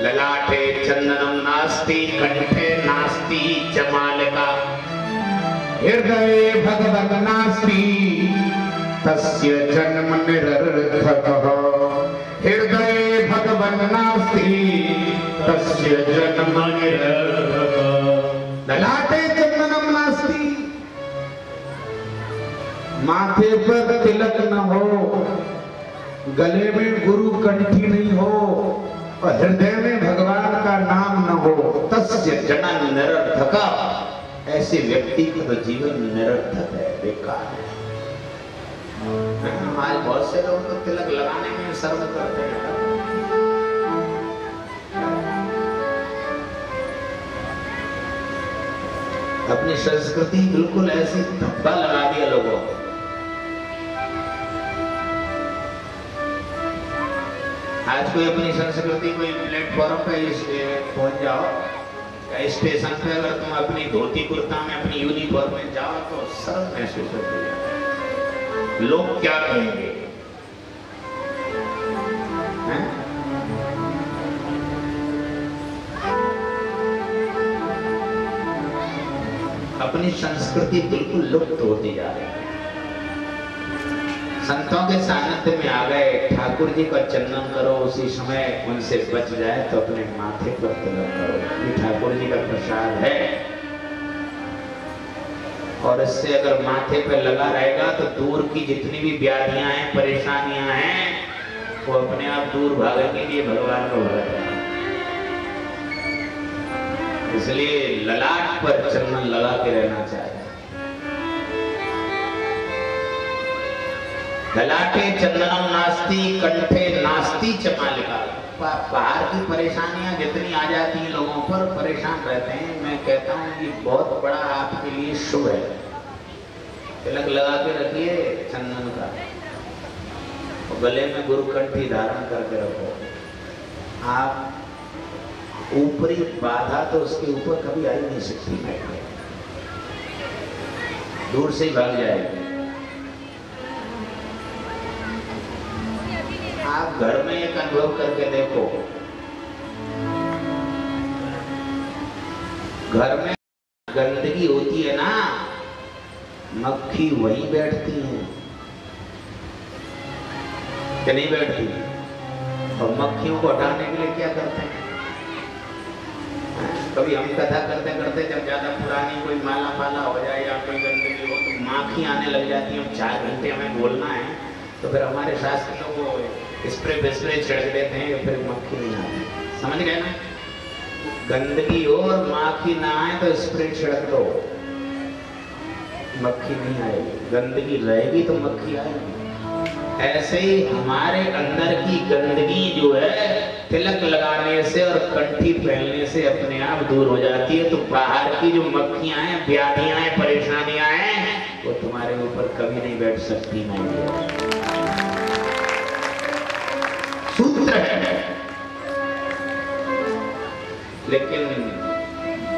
ललाटे चंदनम नास्ति कंठे नास्ति जमालिका हृदये भगवन् नास्ति तस्य जन्म निरर्थकः हृदये भगवन् नास्ति तस्य जन्म निरर्थकः ललाटे चंदनम नास्ति माथे पर तिलक न हो गले में गुरु कंठी नहीं हो और हृदय में भगवान का नाम न हो तस्य जन्म निरर्थक ऐसे व्यक्ति का तो जीवन निरर्थक है बेकार है। आज बहुत से लोग तो तिलक लगाने में शर्म करते हैं। अपनी संस्कृति बिल्कुल ऐसी धब्बा लगा दिया लोगों को। आज कोई अपनी संस्कृति कोई प्लेटफॉर्म पे पहुंच जाओ, स्टेशन पे अगर तुम अपनी धोती कुर्ता में अपनी यूनिफॉर्म में जाओ तो शर्म महसूस होती है। लोग क्या कहेंगे? अपनी संस्कृति बिल्कुल लुप्त होती जा रही है। संतों के सानिध्य में आ गए, ठाकुर जी का चंदन करो, उसी समय उनसे बच जाए तो अपने माथे पर तिलक करो। ये ठाकुर जी का प्रसाद है और इससे अगर माथे पर लगा रहेगा तो दूर की जितनी भी व्याधियां हैं, परेशानियां हैं, वो अपने आप दूर भागने के लिए भगवान को भगत है। इसलिए ललाट पर चंदन लगा के रहना चाहिए। ललाटे चंदनम नास्ति कंठे नास्ति चमालिका। बाहर की परेशानियां जितनी आ जाती हैं लोगों पर, परेशान रहते हैं, मैं कहता हूं कि बहुत बड़ा आपके लिए शुभ है। तिलक लगा के रखिए चंदन का और गले में गुरुकंठी धारण करके रखो। आप ऊपरी बाधा तो उसके ऊपर कभी आ ही नहीं सकती, दूर से ही भाग जाएगी। आप घर में एक अनुभव करके देखो, घर में गंदगी होती है ना, मक्खी वहीं बैठती है कि नहीं बैठती? और मक्खियों को हटाने के लिए क्या करते हैं? कभी हम कथा करते करते जब ज्यादा पुरानी कोई माला पाला हो जाए या कोई गंदगी हो तो माखी आने लग जाती है। 4 घंटे हमें बोलना है तो फिर हमारे शास्त्र लोग वो स्प्रे छिड़क देते हैं, फिर मक्खी नहीं आती। समझ गए ना? गंदगी हो और माखी ना आए तो स्प्रे छिड़क दो, मक्खी नहीं आएगी। गंदगी रहेगी तो मक्खी आएगी। ऐसे ही हमारे अंदर की गंदगी जो है तिलक लगाने से और कंठी पहनने से अपने आप दूर हो जाती है। तो बाहर की जो मक्खियां हैं, व्याधियां हैं, परेशानियां हैं, वो तुम्हारे ऊपर कभी नहीं बैठ सकती। नहीं, सूत्र है। लेकिन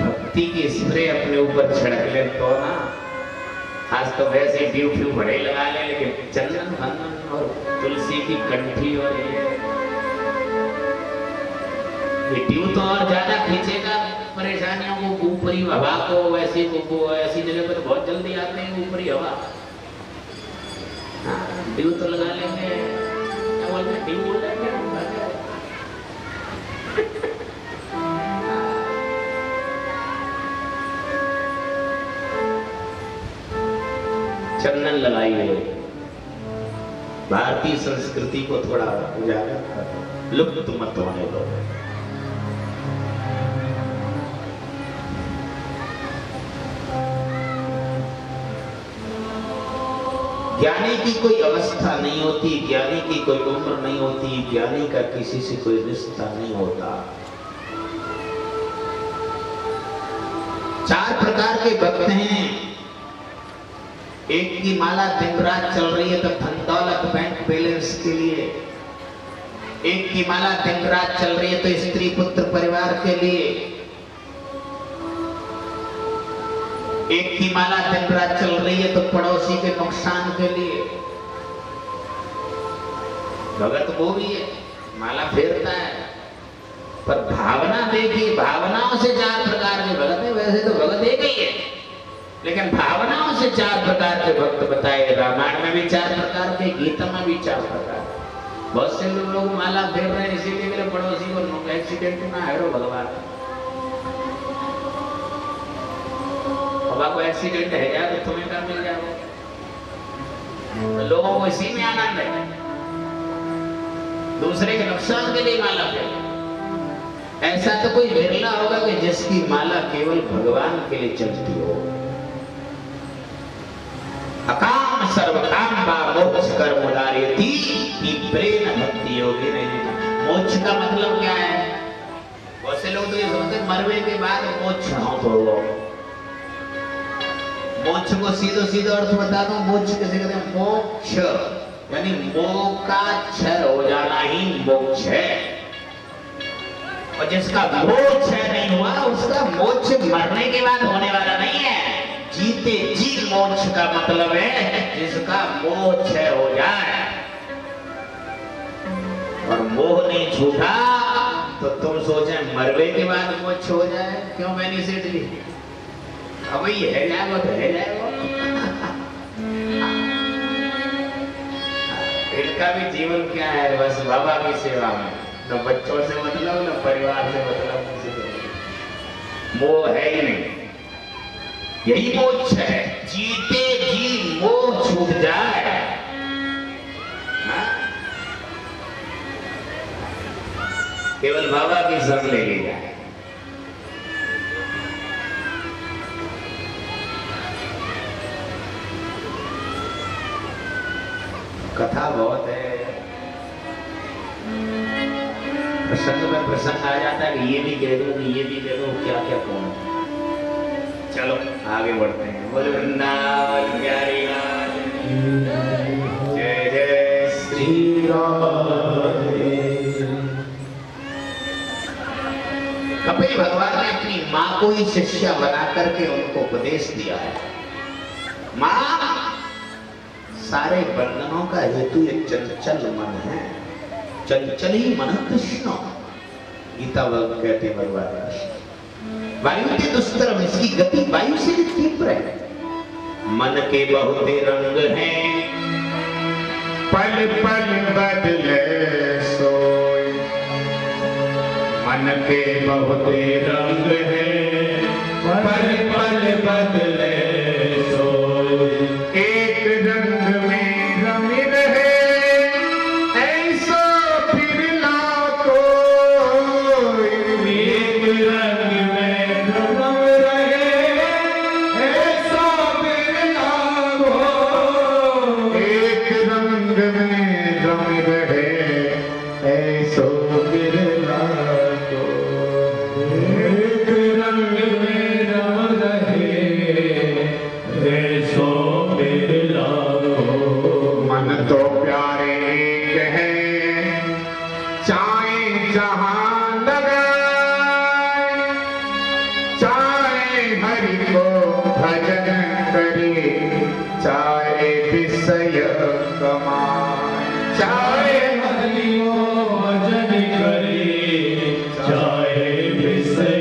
भक्ति की स्प्रे अपने ऊपर छिड़क ले तो ना, आज तो वैसे ड्यू बड़े लगा ले, लेकिन चंदन भंदन और तुलसी की कंठी और ये ड्यू तो और ज्यादा खींचेगा परेशानियों को, ऊपरी हवा को। वैसे वो ऐसी जगह पर बहुत जल्दी आते हैं ऊपरी हवा। ड्यू तो लगा लेंगे, क्या बोलते हैं, ड्यू बोल रहे हैं। चंदन लगाइए, भारतीय संस्कृति को थोड़ा उजागर करो, लुप्त मत होने दो। ज्ञानी की कोई अवस्था नहीं होती, ज्ञानी की कोई उम्र नहीं होती, ज्ञानी का किसी से कोई रिश्ता नहीं होता। 4 प्रकार के भक्त हैं। एक की माला दिन रात चल रही है तो धन दौलत बैंक बैलेंस के लिए। एक की माला दिन रात चल रही है तो स्त्री पुत्र परिवार के लिए। एक की माला दिन रात चल रही है तो पड़ोसी के नुकसान के लिए। भगत वो भी है, माला फेरता है पर भावना देखिए, भावनाओं से 4 प्रकार के भगत है। वैसे तो भगत एक ही है, लेकिन भावनाओं से 4 प्रकार के भक्त बताए। रामायण में भी 4 प्रकार के, गीता में भी 4 प्रकार। बहुत से लोग माला फेर रहे हैं, इसीलिए मेरे पड़ोसी को एक्सीडेंट ना है भगवान। को एक्सीडेंट है यार, तो तुम्हें क्या मिल जाएगा? तो लोगों को इसी में आनंद है, दूसरे के नुकसान के लिए माला फेर। ऐसा तो कोई विरला होगा कि जिसकी माला केवल भगवान के लिए चलती हो। अकाम सर्वकाम बा मोक्ष कर्म उदारयति की प्रेम भक्ति योगी नहीं। मोक्ष का मतलब क्या है? बहुत से लोग तो ये सोचते मरने के बाद मोक्ष हो तो। मोक्ष को सीधो सीधो अर्थ बता दो। मोक्ष कैसे कहते हैं? मोक्ष यानी मोह का क्षय हो जाना ही मोक्ष है। और जिसका मोह क्षय नहीं हुआ उसका मोक्ष मरने के बाद होने वाला नहीं है। जीते जी मोक्ष का मतलब है जिसका मोह क्षय हो जाए। और मोह नहीं छूटा तो तुम सोचे मरने के बाद मोक्ष हो जाए। क्यों मैंने सेठ ली? अब ये है जाएगा तो है जाएगा। इनका भी जीवन क्या है? बस बाबा की सेवा में, न बच्चों से मतलब न परिवार से मतलब, किसी से मोह है ही नहीं। यही मोक्ष है, जीते जी मोह छूट जाए। केवल बाबा की शरण ले ली जाए। कथा बहुत है, प्रसंग में प्रसंग आ जाता है कि ये भी कह दो, ये भी कह दो, क्या क्या कौन। चलो आगे बढ़ते हैं। बोलो वृंदावन प्यारी लाल, जय जय श्री राम। कपिल भगवान ने अपनी माँ को ही शिष्या बना करके उनको उपदेश दिया है। माँ, सारे बंधनों का हेतु एक चंचल मन है। चंचल ही मन कृष्ण, गीता कहते हैं भगवान। वायु के दुष्कर्म, इसकी गति वायु से भी तीव्र है। मन के बहुत रंग हैं, पल पल बदले सोई। मन के बहुत रंग हैं, पल पल बदले सोई। एक रंग में रमी रहे ऐसा फिर ना कोई। एक रंग में रम रहे ऐसा फिर ना कोई। एक रंग में रम रहे ऐसा फिर ना कोई। एक रंग में रम रहे ऐसा मन तो प्यारे एक है, चाहे जहां लगाए। चाहे हरि को भजन करे, चाहे विषय कमाए। चाहे हरि को भजन करे, चाहे विषय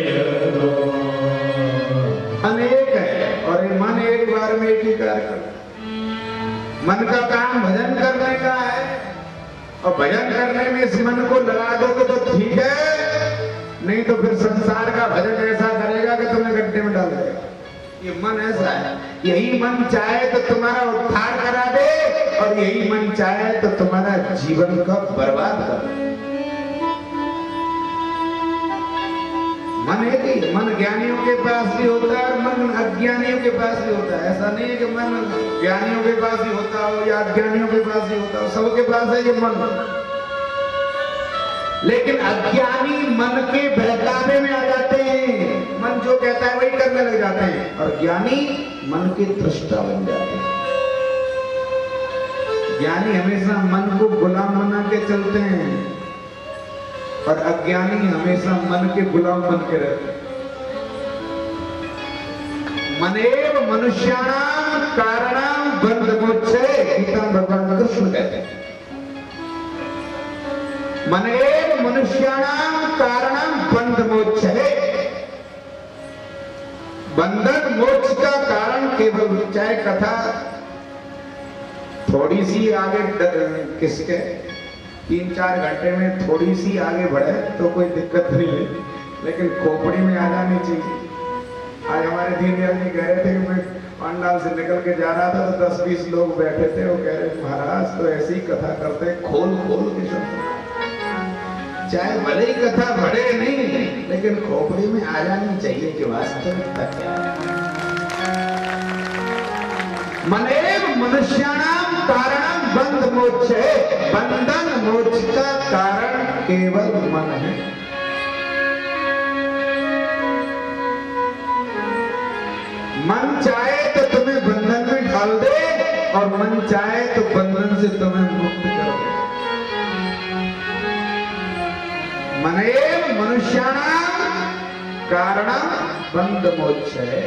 अनेक है। और मन एक बार में एक ही कार्य करता है। मन का काम भजन करने का है, और भजन करने में इस मन को लगा दोगे तो ठीक है, नहीं तो फिर संसार का भजन ऐसा करेगा कि तुम्हें गड्ढे में डाल देगा। ये मन ऐसा है। यही मन चाहे तो तुम्हारा उद्धार करा दे, और यही मन चाहे तो तुम्हारा जीवन का बर्बाद कर दे। मन एक ही। मन ज्ञानियों के पास भी होता है और मन अज्ञानियों के पास भी होता है। ऐसा नहीं है कि मन ज्ञानियों के पास ही होता हो या अज्ञानियों के पास ही होता हो, सबके पास है ये मन। लेकिन अज्ञानी मन के बहकावे में आ जाते हैं। मन जो कहता है वही करने लग जाते हैं, और ज्ञानी मन के दृष्टा बन जाते हैं। ज्ञानी हमेशा मन को गुलाम बना के चलते हैं, और अज्ञानी हमेशा मन के गुलाम बन के रहते हैं। मनेव मनुष्याणाम कारणम बंधमोक्षे, गीता में भगवान कृष्ण कहते हैं। मनेव मनुष्याणाम कारणम बंध मोक्ष है। बंधन मोक्ष का कारण केवल, चाहे कथा थोड़ी सी आगे किसके 3-4 घंटे में थोड़ी सी आगे बढ़े तो कोई दिक्कत नहीं है, लेकिन खोपड़ी में आ जानी चाहिए। आज हमारे दीनदयाल जी कह रहे थे कि मैं पंडाल से निकल के जा रहा था तो 10-20 लोग बैठे थे, वो कह रहे महाराज तो ऐसी कथा करते खोल खोल के सब, चाहे भले ही कथा बढ़े नहीं लेकिन खोपड़ी में आ जानी चाहिए कि वास्तविकता क्या है। मनेव मनुष्याणाम कारणम बंध मोक्ष है। बंधन मोक्ष का कारण केवल मन है। मन चाहे तो तुम्हें बंधन में डाल दे और मन चाहे तो बंधन से तुम्हें मुक्त कर दे। मनेव मनुष्याणाम कारणम बंध मोक्ष है।